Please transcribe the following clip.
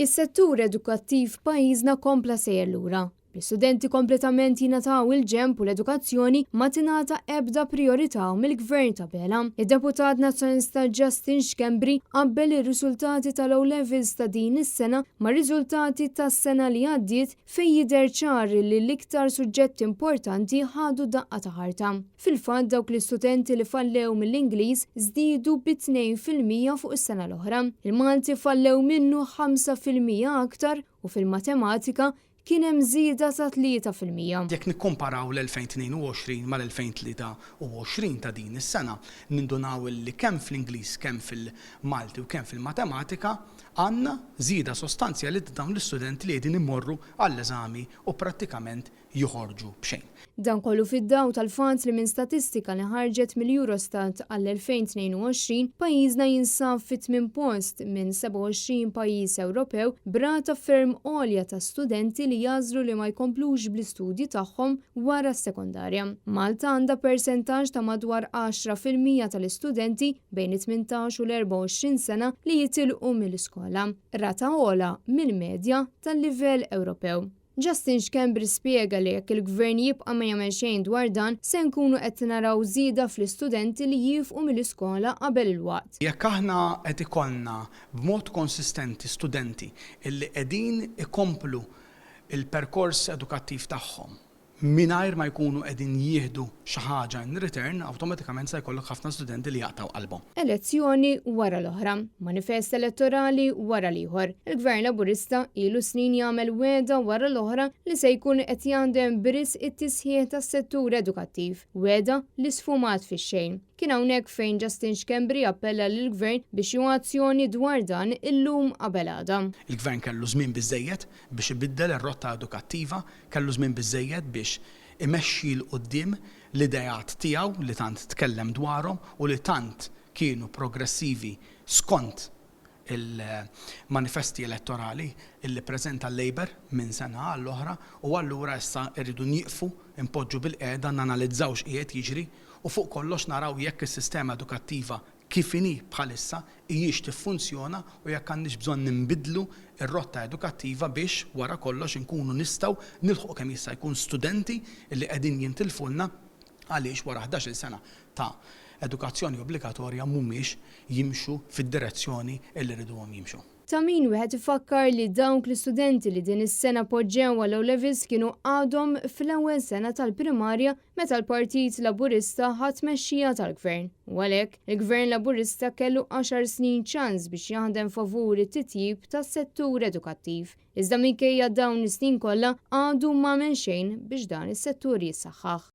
Is-settur edukattiv f'pajjiżna kompla sejjer lura. L-istudenti kompletament jingħataw il-ġenb u l-edukazzjoni ma tingħata ebda priorità mill-Gvern ta' Bela. Id-Deputat Nazzjonalista Justin Schembri qabbel ir-riżultati tal-O-Levels ta' din is-sena ma' riżultati tas-sena li għaddiet fejn jidher ċar li l-iktar suġġetti importanti ħadu daqqa ta' ħarta. Fil-fatt dawk l-istudenti li fallew mill-Ingliż żdiedu b'2% fuq is-sena l-oħra. Il-Malti fallew minnu 5% aktar u fil-matematika kien hemm żieda ta' 3%. Jekk nikkomparaw l-2022 mal-2023 ta' din is-sena, nindunaw li kemm fl-Ingliż, kemm fil-Malti u kemm fil-matematika għandna żieda sostanzjali ta' dawn l-istudenti li qegħdin immorru għall-eżami u prattikament joħorġu b'xejn. Dan kollu fid-daw tal-fatt li minn statistika li ħarġet mill-Eurostat għall-2022 pajjiżna jinsab fit-8 post minn 27 pajjiż Ewropew b'rata ferm għolja ta' studenti li jażlu li ma jkomplux bl-istudji tagħhom wara s-sekondarja. Malta għandha persentaġġ ta' madwar 10% tal-istudenti bejn it-18 u l-24 sena li jitilqu mill-iskola, rata ogħla mill-medja tal-livell Ewropew. Justin Schembri spjega li jekk il-Gvern jibqa' ma jagħmel xejn dwar dan se nkunu qed naraw żieda fl-istudenti li jifqu mill-iskola qabel il-waqt. Jekk aħna qed ikollna b'mod konsistenti studenti illi qegħdin ikomplu il-perkors edukattiv tagħhom mingħajr ma jkunu qegħdin jieħdu xi ħaġa in return, awtomatikament se jkollok ħafna studenti li jaqtaw qalbhom. Elezzjoni wara l-oħra, manifest elettorali wara l-ieħor. Il-Gvern Laburista ilu snin jagħmel weda wara l-oħra li se jkun qed jagħdem bris it-tisħiħ tas-settur edukattiv, weda li sfumat fix-xejn. Kien hawnhekk fejn Justin Schembri appella lill-Gvern biex jieħu azzjoni dwar dan illum qabel għada. Il-Gvern kellu żmien biżżejjed biex ibiddel ir-rotta edukattiva, kellu żmien biżżejjed biex imexxi l qudiem l-idejat tiegħu li tant tkellem dwarhom u li tant kienu progressivi skont il-manifesti elettorali illi preżenta l-Labor minn sena għall-oħra u allura issa rridu nieqfu impoġġu bil-qiegħda nanalizzaw x'qiegħed jiġri u fuq kollox naraw jekk is-sistema edukattiva kif inhi bħalissa hijiex tiffunzjona u jekk għandniex bżonn ninbidlu ir-rotta edukattiva biex wara kollox inkunu nistgħu nilħqu kemm jista' jkun studenti li qegħdin jintilfulna għaliex wara 11-il sena ta' edukazzjoni obbligatorja mhumiex jimxu fid-direzzjoni li rriduhom jimxu. Ta' min wieħed ifakkar li dawk l-istudenti li din is-sena poġġew għal O-Levels kienu għadhom fl-ewwel sena tal-primarja meta l-Partit Laburista ħadd tmexxija tal-Gvern. U għalhekk il-Gvern Laburista kellu 10 snin ċans biex jaħdem favur it-titjib tas-settur edukattiv. Iżda minkejja dawn is-snin kollha għadu m'għamel xejn biex dan is-settur jissaħħaħ.